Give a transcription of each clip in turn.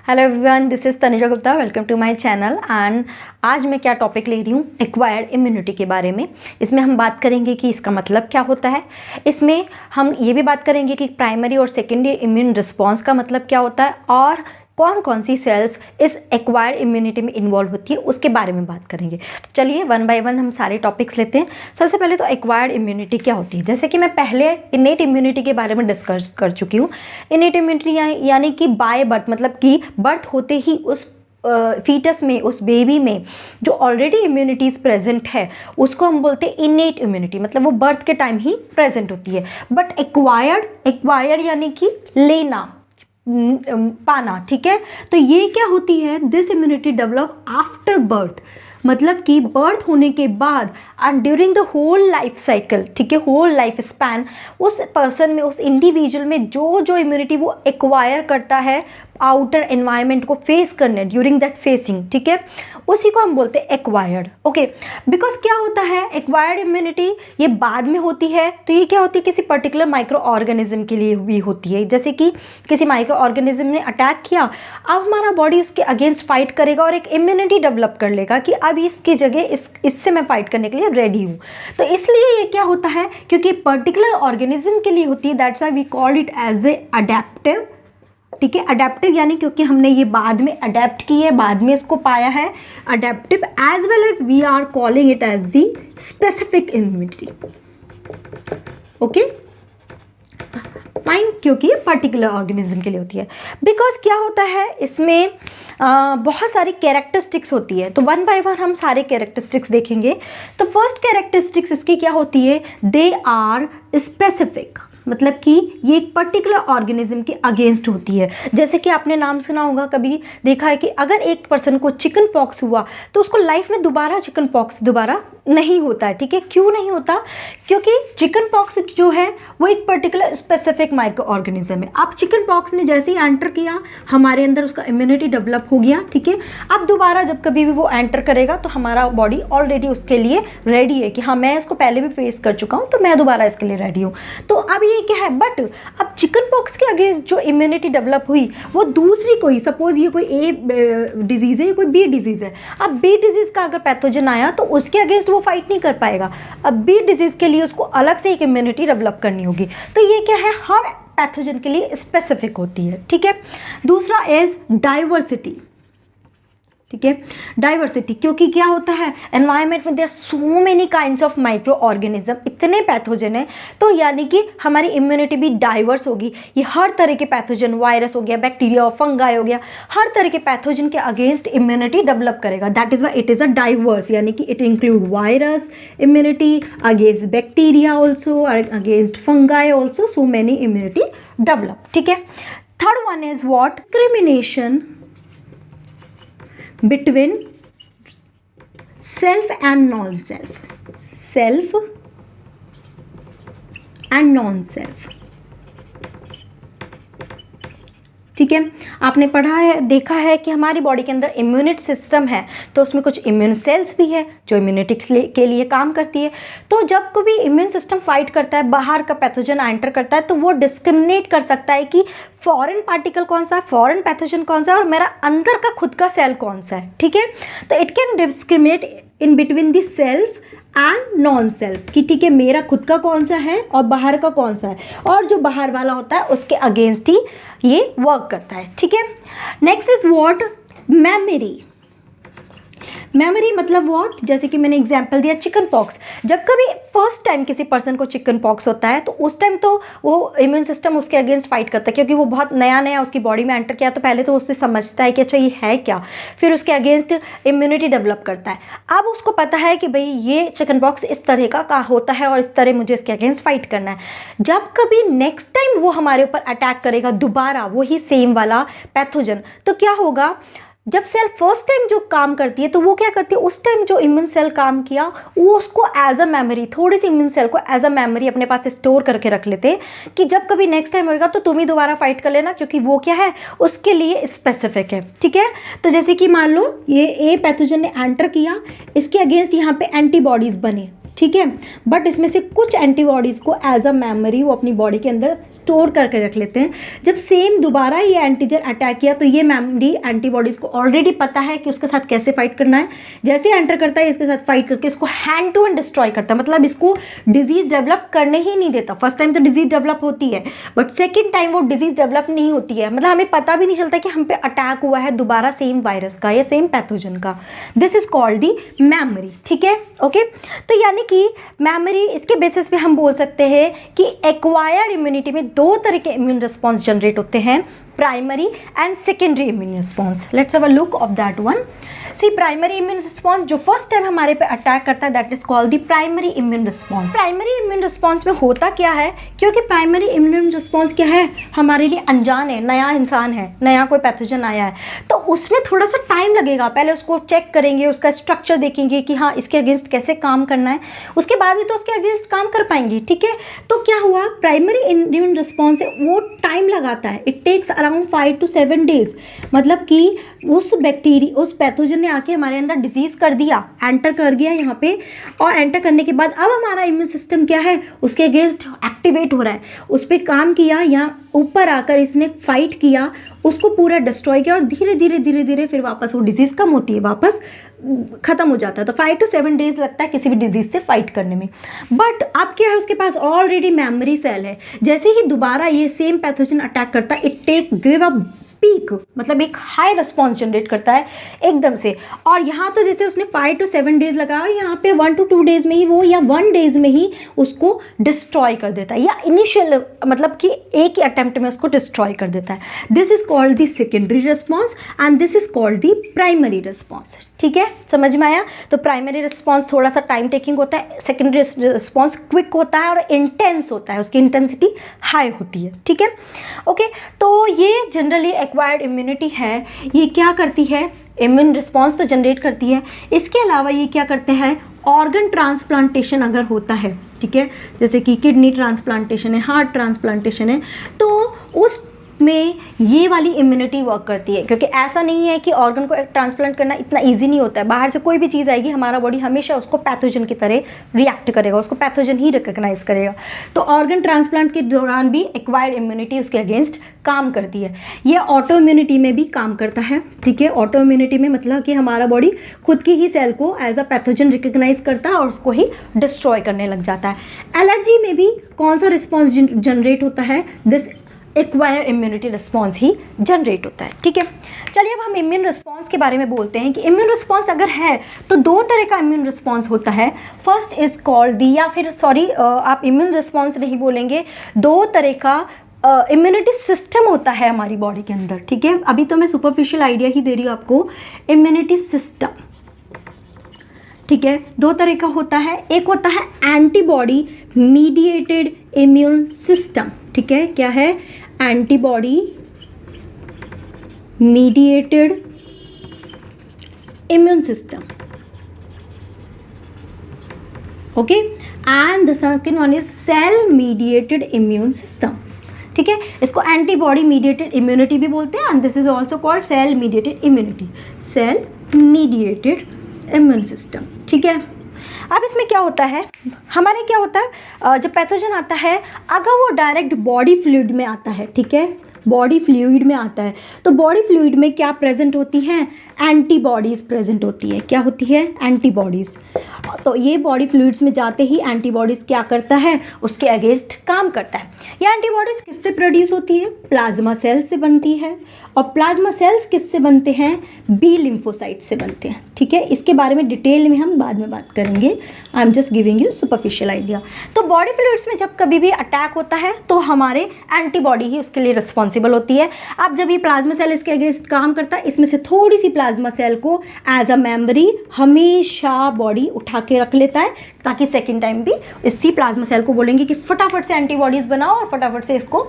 Hello everyone, this is Tanuja Gupta. Welcome to my channel. And आज मैं क्या टॉपिक ले रही हूँ, एक्वायर्ड इम्यूनिटी के बारे में। इसमें हम बात करेंगे कि इसका मतलब क्या होता है। इसमें हम ये भी बात करेंगे कि प्राइमरी और सेकेंडरी इम्यून रिस्पॉन्स का मतलब क्या होता है और कौन कौन सी सेल्स इस एक्वायर्ड इम्यूनिटी में इन्वॉल्व होती है उसके बारे में बात करेंगे। चलिए वन बाय वन हम सारे टॉपिक्स लेते हैं। सबसे पहले तो एक्वायर्ड इम्यूनिटी क्या होती है, जैसे कि मैं पहले इनेट इम्यूनिटी के बारे में डिस्कस कर चुकी हूँ। इनेट इम्यूनिटी यानी कि बाय बर्थ, मतलब कि बर्थ होते ही उस फीटस में, उस बेबी में जो ऑलरेडी इम्यूनिटीज़ प्रेजेंट है उसको हम बोलते हैं इनेट इम्यूनिटी, मतलब वो बर्थ के टाइम ही प्रेजेंट होती है। बट एक्वायर्ड यानी कि लेना, पाना, ठीक है। तो ये क्या होती है, this immunity develop after birth, मतलब कि बर्थ होने के बाद and during the whole life cycle, ठीक है, होल लाइफ स्पैन उस पर्सन में, उस इंडिविजुअल में जो इम्यूनिटी वो एक्वायर करता है आउटर एनवायरनमेंट को फेस करने ड्यूरिंग दैट फेसिंग, ठीक है, उसी को हम बोलते हैं एक्वायर्ड। ओके, बिकॉज क्या होता है एक्वायर्ड इम्यूनिटी ये बाद में होती है। तो ये क्या होती है, किसी पर्टिकुलर माइक्रो ऑर्गेनिज्म के लिए भी होती है। जैसे कि किसी माइक्रो ऑर्गेनिज्म ने अटैक किया, अब हमारा बॉडी उसके अगेंस्ट फाइट करेगा और एक इम्यूनिटी डेवलप कर लेगा कि अब इसकी जगह इससे मैं फाइट करने के लिए रेडी हूँ। तो इसलिए ये क्या होता है, क्योंकि पर्टिकुलर ऑर्गेनिज्म के लिए होती है, that's why we call it as a adaptive, ठीक है। अडेप्टिव यानी क्योंकि हमने ये बाद में अडेप्ट की है, बाद में इसको पाया है, adaptive, as well as we are calling it as the specific immunity. Okay fine, क्योंकि ये पर्टिकुलर ऑर्गेनिज्म के लिए होती है। बिकॉज क्या होता है इसमें बहुत सारी कैरेक्टरिस्टिक्स होती है, तो वन बाय वन हम सारे कैरेक्टरिस्टिक्स देखेंगे। तो फर्स्ट कैरेक्टरिस्टिक्स इसकी क्या होती है, दे आर स्पेसिफिक, मतलब कि ये एक पर्टिकुलर ऑर्गेनिज्म के अगेंस्ट होती है। जैसे कि आपने नाम सुना होगा, कभी देखा है कि अगर एक पर्सन को चिकन पॉक्स हुआ तो उसको लाइफ में दोबारा चिकन पॉक्स दोबारा नहीं होता है, ठीक है। क्यों नहीं होता, क्योंकि चिकन पॉक्स जो है वो एक पर्टिकुलर स्पेसिफिक माइक्रो ऑर्गेनिज्म है। अब चिकन पॉक्स ने जैसे ही एंटर किया हमारे अंदर, उसका इम्यूनिटी डेवलप हो गया, ठीक है। अब दोबारा जब कभी भी वो एंटर करेगा तो हमारा बॉडी ऑलरेडी उसके लिए रेडी है कि हाँ मैं इसको पहले भी फेस कर चुका हूँ तो मैं दोबारा इसके लिए रेडी हूँ। तो अब ये क्या है, बट अब चिकन पॉक्स के अगेंस्ट जो इम्यूनिटी डेवलप हुई वो दूसरी कोई, सपोज ये कोई ए डिजीज है, ये कोई बी डिजीज है। अब बी डिजीज का अगर पैथोजन आया तो उसके अगेंस्ट वो फाइट नहीं कर पाएगा। अब बी डिजीज के लिए उसको अलग से एक इम्यूनिटी डेवलप करनी होगी। तो ये क्या है, हर पैथोजन के लिए स्पेसिफिक होती है, ठीक है। दूसरा इज डाइवर्सिटी, ठीक है। डाइवर्सिटी, क्योंकि क्या होता है एनवायरनमेंट में there so many kinds of microorganism, इतने पैथोजन है, तो यानी कि हमारी इम्यूनिटी भी डाइवर्स होगी। ये हर तरह के पैथोजन, वायरस हो गया, बैक्टीरिया और फंगाई हो गया, हर तरह के पैथोजन के अगेंस्ट इम्यूनिटी डेवलप करेगा। That is why it is a diverse, यानी कि it include virus immunity against bacteria also, against fungi also, so many immunity develop, ठीक है। Third one is what, discrimination between self and non-self, self and non-self, ठीक है। आपने पढ़ा है, देखा है कि हमारी बॉडी के अंदर इम्यूनिट सिस्टम है, तो उसमें कुछ इम्यून सेल्स भी है जो इम्यूनिटी के लिए काम करती है। तो जब कभी इम्यून सिस्टम फाइट करता है, बाहर का पैथोजन एंटर करता है, तो वो डिस्क्रिमिनेट कर सकता है कि फॉरेन पार्टिकल कौन सा है, फॉरेन पैथोजन कौन सा है और मेरा अंदर का खुद का सेल कौन सा है, ठीक है। तो it can discriminate in between the self and non self, कि ठीक है मेरा खुद का कौन सा है और बाहर का कौन सा है, और जो बाहर वाला होता है उसके अगेंस्ट ही ये वर्क करता है, ठीक है। Next is what, memory. Memory मतलब व्हाट, जैसे कि मैंने एग्जांपल दिया चिकन पॉक्स। जब कभी फर्स्ट टाइम किसी पर्सन को चिकन पॉक्स होता है तो उस टाइम तो वो इम्यून सिस्टम उसके अगेंस्ट फाइट करता है, क्योंकि वो बहुत नया नया उसकी बॉडी में एंटर किया, तो पहले तो उससे समझता है कि अच्छा ये है क्या, फिर उसके अगेंस्ट इम्यूनिटी डेवलप करता है। अब उसको पता है कि भाई ये चिकन पॉक्स इस तरह का होता है और इस तरह मुझे इसके अगेंस्ट फाइट करना है। जब कभी नेक्स्ट टाइम वो हमारे ऊपर अटैक करेगा दोबारा वही सेम वाला पैथोजन, तो क्या होगा, जब सेल फर्स्ट टाइम जो काम करती है तो वो क्या करती है, उस टाइम जो इम्यून सेल काम किया वो उसको एज अ मेमोरी, थोड़ी सी इम्यून सेल को एज अ मेमोरी अपने पास स्टोर करके रख लेते हैं कि जब कभी नेक्स्ट टाइम होएगा तो तुम ही दोबारा फाइट कर लेना, क्योंकि वो क्या है उसके लिए स्पेसिफिक है, ठीक है। तो जैसे कि मान लो ये ए पैथोजन ने एंटर किया, इसके अगेंस्ट यहाँ पे एंटीबॉडीज बने, ठीक है। बट इसमें से कुछ एंटीबॉडीज़ को एज अ मेमोरी वो अपनी बॉडी के अंदर स्टोर करके रख लेते हैं। जब सेम दोबारा ये एंटीजन अटैक किया तो ये मेमोरी एंटीबॉडीज़ को ऑलरेडी पता है कि उसके साथ कैसे फाइट करना है। जैसे एंटर करता है इसके साथ फाइट करके इसको हैंड टू हैंड डिस्ट्रॉय करता है, मतलब इसको डिजीज़ डेवलप करने ही नहीं देता। फर्स्ट टाइम तो डिजीज़ डेवलप होती है, बट सेकेंड टाइम वो डिजीज़ डेवलप नहीं होती है, मतलब हमें पता भी नहीं चलता कि हम पे अटैक हुआ है दोबारा सेम वायरस का या सेम पैथोजन का। This is called the memory, ठीक है, ओके। तो यानी कि मेमोरी, इसके बेसिस पे हम बोल सकते हैं कि एक्वायर्ड इम्यूनिटी में दो तरह के इम्यून रिस्पॉन्स जनरेट होते हैं, primary and secondary immune response. Let's have a look of that one. See primary immune response जो फर्स्ट टाइम हमारे पे अटैक करता है that is called the primary immune response. Primary immune response में होता क्या है, क्योंकि प्राइमरी इम्यून रिस्पॉन्स क्या है, हमारे लिए अनजान है, नया इंसान है, नया कोई पैथोजन आया है, तो उसमें थोड़ा सा टाइम लगेगा। पहले उसको चेक करेंगे, उसका स्ट्रक्चर देखेंगे कि हाँ इसके अगेंस्ट कैसे काम करना है, उसके बाद ही तो उसके अगेंस्ट काम कर पाएंगे, ठीक है। तो क्या हुआ, प्राइमरी इम्यून रिस्पॉन्स है वो टाइम लगाता है, it takes around 5 to 7 days. मतलब कि उस बैक्टीरिया, उस पैथोजन ने आके हमारे अंदर डिजीज कर दिया, एंटर कर गया यहाँ पे, और एंटर करने के बाद अब हमारा इम्यून सिस्टम क्या है, उसके अगेंस्ट एक्टिवेट हो रहा है, उस पर काम किया, यहाँ ऊपर आकर इसने फाइट किया, उसको पूरा डिस्ट्रॉय किया, और धीरे धीरे धीरे धीरे फिर वापस वो डिजीज़ कम होती है, वापस ख़त्म हो जाता है। तो 5 to 7 डेज लगता है किसी भी डिजीज़ से फाइट करने में। बट अब क्या है, उसके पास ऑलरेडी मेमोरी सेल है, जैसे ही दोबारा ये सेम पैथोजन अटैक करता है, it take give a peak, मतलब एक हाई रिस्पॉन्स जनरेट करता है एकदम से। और यहाँ तो जैसे उसने 5 to 7 डेज लगा, और यहाँ पे 1 to 2 डेज में ही वो, या 1 डेज में ही उसको डिस्ट्रॉय कर देता है, या इनिशियल मतलब कि एक ही अटेम्प्ट में उसको डिस्ट्रॉय कर देता है। This is called the secondary response and this is called the primary response, ठीक है, समझ में आया। तो प्राइमरी रिस्पॉन्स थोड़ा सा टाइम टेकिंग होता है, सेकेंडरी रिस्पॉन्स क्विक होता है और इंटेंस होता है, उसकी इंटेंसिटी हाई होती है, ठीक है, ओके। तो ये जनरली एक्वायर्ड इम्यूनिटी है, ये क्या करती है, इम्यून रिस्पॉन्स तो जनरेट करती है, इसके अलावा ये क्या करते हैं, ऑर्गन ट्रांसप्लांटेशन अगर होता है, ठीक है, जैसे कि किडनी ट्रांसप्लांटेशन है, हार्ट ट्रांसप्लांटेशन है, तो उस में ये वाली इम्यूनिटी वर्क करती है। क्योंकि ऐसा नहीं है कि ऑर्गन को ट्रांसप्लांट करना इतना इजी नहीं होता है, बाहर से कोई भी चीज़ आएगी हमारा बॉडी हमेशा उसको पैथोजन की तरह रिएक्ट करेगा, उसको पैथोजन ही रिकग्नाइज करेगा। तो ऑर्गन ट्रांसप्लांट के दौरान भी एक्वायर्ड इम्यूनिटी उसके अगेंस्ट काम करती है। ये ऑटो इम्यूनिटी में भी काम करता है, ठीक है। ऑटो इम्यूनिटी में मतलब कि हमारा बॉडी खुद की ही सेल को एज अ पैथोजन रिकग्नाइज करता है और उसको ही डिस्ट्रॉय करने लग जाता है। एलर्जी में भी कौन सा रिस्पॉन्स जनरेट होता है, this acquire immunity response he generate होता है, ठीक है। चलिए अब हम इम्यून रिस्पॉन्स के बारे में बोलते हैं कि इम्यून रिस्पॉन्स अगर है तो दो तरह का इम्यून रिस्पॉन्स होता है। फर्स्ट इज कॉल्ड दी, या फिर सॉरी आप इम्यून रिस्पॉन्स नहीं बोलेंगे, दो तरह का इम्यूनिटी सिस्टम होता है हमारी बॉडी के अंदर, ठीक है। अभी तो मैं सुपरफिशियल आइडिया ही दे रही हूँ आपको। इम्यूनिटी सिस्टम, ठीक है, दो तरह का होता है। एक होता है एंटीबॉडी मीडिएटेड इम्यून सिस्टम, ठीक है, क्या है, antibody mediated immune system, okay. And the second one is cell mediated immune system, ठीक है। इसको एंटीबॉडी मीडिएटेड इम्यूनिटी भी बोलते हैं and this is also called cell mediated immunity, cell mediated immune system, ठीक है। अब इसमें क्या होता है, हमारे क्या होता है, जब पैथोजन आता है अगर वो डायरेक्ट बॉडी फ्लूइड में आता है, ठीक है, बॉडी फ्लूइड में आता है, तो बॉडी फ्लूइड में क्या प्रेजेंट होती हैं, एंटीबॉडीज़ प्रेजेंट होती है। क्या होती है, एंटीबॉडीज़। तो ये बॉडी फ्लूइड्स में जाते ही एंटीबॉडीज़ क्या करता है, उसके अगेंस्ट काम करता है। ये एंटीबॉडीज़ किससे प्रोड्यूस होती है, प्लाज्मा सेल्स से बनती है, और प्लाज्मा सेल्स किससे बनते हैं, बी लिम्फोसाइट से बनते हैं, ठीक है। इसके बारे में डिटेल में हम बाद में बात करेंगे, I am just giving you superficial idea. तो बॉडी फ्लूइड्स में जब कभी भी अटैक होता है तो हमारे एंटीबॉडी ही उसके लिए रिस्पॉन्सिबल होती है। अब जब ये प्लाज्मा सेल इसके अगेंस्ट काम करता है, इसमें से थोड़ी सी प्लाज्मा सेल को एज अ मेमोरी हमेशा बॉडी उठा के रख लेता है, ताकि सेकेंड टाइम भी इसी प्लाज्मा सेल को बोलेंगे कि फटाफट से एंटीबॉडीज़ बनाओ और फटाफट से इसको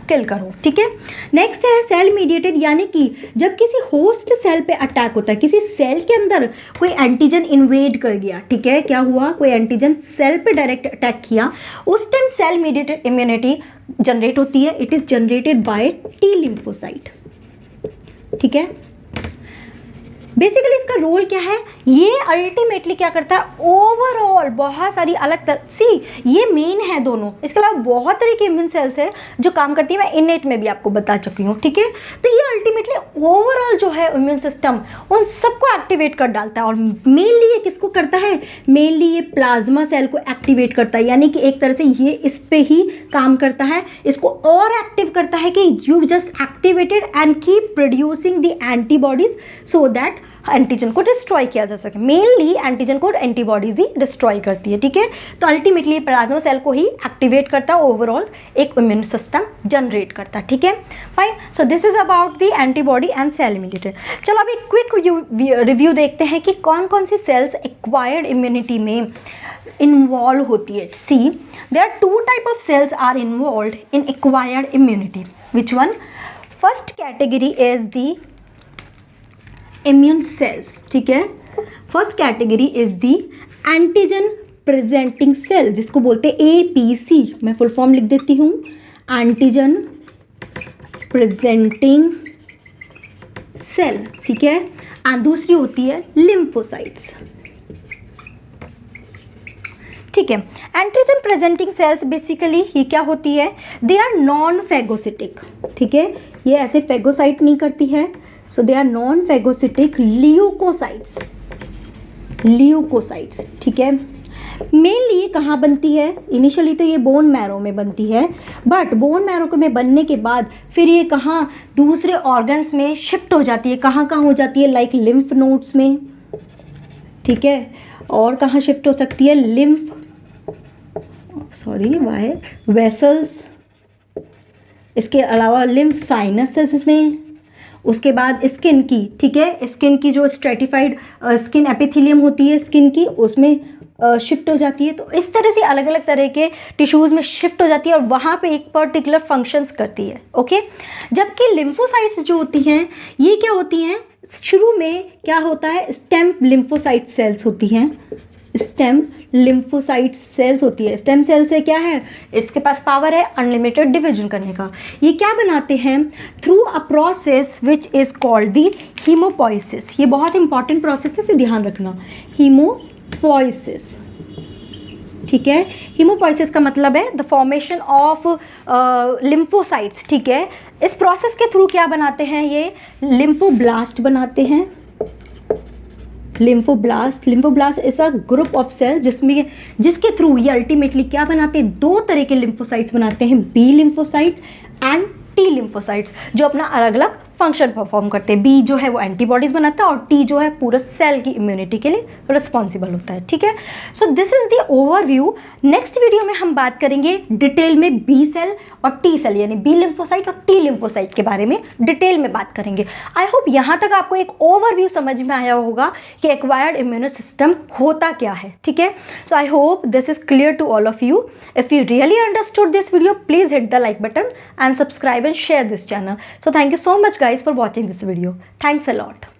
किल करो, ठीक है। नेक्स्ट है सेल मीडिएटेड, यानी कि जब किसी होस्ट सेल पे अटैक होता है, किसी सेल के अंदर कोई एंटीजन इन्वेड कर गया, ठीक है, क्या हुआ, कोई एंटीजन सेल पे डायरेक्ट अटैक किया, उस time cell mediated immunity generate होती है। It is generated by T lymphocyte, ठीक है। बेसिकली इसका रोल क्या है, ये अल्टीमेटली क्या करता है, ओवरऑल बहुत सारी अलग ये मेन है दोनों, इसके अलावा बहुत तरह के इम्यून सेल्स है जो काम करती है, मैं इनेट में भी आपको बता चुकी हूँ, ठीक है। तो ये अल्टीमेटली ओवरऑल जो है इम्यून सिस्टम उन सबको एक्टिवेट कर डालता है, और मेनली ये किसको करता है, मेनली ये प्लाज्मा सेल को एक्टिवेट करता है, यानी कि एक तरह से ये इस पे ही काम करता है, इसको और एक्टिव करता है कि you just activated and keep producing the antibodies so that antigen को डिस्ट्रॉय किया जा सके। मेनली एंटीजन को एंटीबॉडीज ही डिस्ट्रॉय करती है, ठीक है। तो अल्टीमेटली प्लाज्मा सेल को ही एक्टिवेट करता है, ओवरऑल एक इम्यून सिस्टम जनरेट करता है, ठीक है, fine. So this is about the antibody and cell immunity. चलो अभी क्विक रिव्यू देखते हैं कि कौन कौन सी सेल्स एक्वायर्ड इम्यूनिटी में इन्वॉल्व होती है। See there are 2 type of cells are involved in acquired immunity. Which one? First category is the immune cells, ठीक है। First category is the antigen presenting cell, जिसको बोलते हैं APC। मैं full form लिख देती हूँ, एंटीजन प्रेजेंटिंग सेल, ठीक है। एंड दूसरी होती है लिम्फोसाइट्स, ठीक है। एंटीजन प्रेजेंटिंग सेल्स बेसिकली ये क्या होती है, दे आर नॉन फेगोसिटिक, ठीक है। ये ऐसे फेगोसाइट नहीं करती है, so they are non phagocytic leucocytes, leucocytes, ठीक है। मेनली ये कहाँ बनती है, इनिशियली तो ये बोन मैरो में बनती है, बट बोन मैरो में बनने के बाद फिर ये कहाँ दूसरे ऑर्गन्स में शिफ्ट हो जाती है। कहाँ कहाँ हो जाती है, लाइक लिम्फ नोड्स में, ठीक है। और कहाँ शिफ्ट हो सकती है, वेसल्स, इसके अलावा लिम्फ साइनसेस में, उसके बाद स्किन की, ठीक है, स्किन की जो स्ट्रेटिफाइड स्किन एपिथेलियम होती है स्किन की, उसमें शिफ्ट हो जाती है। तो इस तरह से अलग अलग तरह के टिश्यूज़ में शिफ्ट हो जाती है और वहाँ पे एक पर्टिकुलर फंक्शंस करती है, ओके। जबकि लिम्फोसाइट्स जो होती हैं ये क्या होती हैं, शुरू में क्या होता है, स्टेम लिम्फोसाइट सेल्स होती हैं, स्टेम लिम्फोसाइट सेल्स होती है। स्टेम सेल से क्या है, इसके पास पावर है अनलिमिटेड डिवीजन करने का। ये क्या बनाते हैं, through a process which is called the haemopoiesis. ये बहुत इंपॉर्टेंट प्रोसेस है, इसे ध्यान रखना, हीमोपोइसिस, ठीक है। हीमोपोइसिस का मतलब है द फॉर्मेशन ऑफ लिम्फोसाइट्स, ठीक है। इस प्रोसेस के थ्रू क्या बनाते हैं, ये लिम्फोब्लास्ट बनाते हैं। Lymphoblast is a group of cell जिसके थ्रू ये अल्टीमेटली क्या बनाते हैं, 2 तरह के लिम्फोसाइट्स बनाते हैं, B lymphocyte and T lymphocytes, जो अपना अलग अलग फंक्शन परफॉर्म करते हैं। बी जो है वो एंटीबॉडीज बनाता है और टी जो है पूरा सेल की इम्यूनिटी के लिए रिस्पॉन्सिबल होता है, ठीक है। सो this is the overview. Next video में हम बात करेंगे डिटेल में बी सेल और टी सेल, यानी बी लिम्फोसाइट और टी लिम्फोसाइट के बारे में डिटेल में बात करेंगे। आई होप यहाँ तक आपको एक ओवरव्यू समझ में आया होगा कि एक्वायर्ड इम्यून सिस्टम होता क्या है, ठीक है। So I hope this is clear to all of you. If you really understood this video, please hit the like button and subscribe and share this channel. So thank you so much guys for watching this video. Thanks a lot.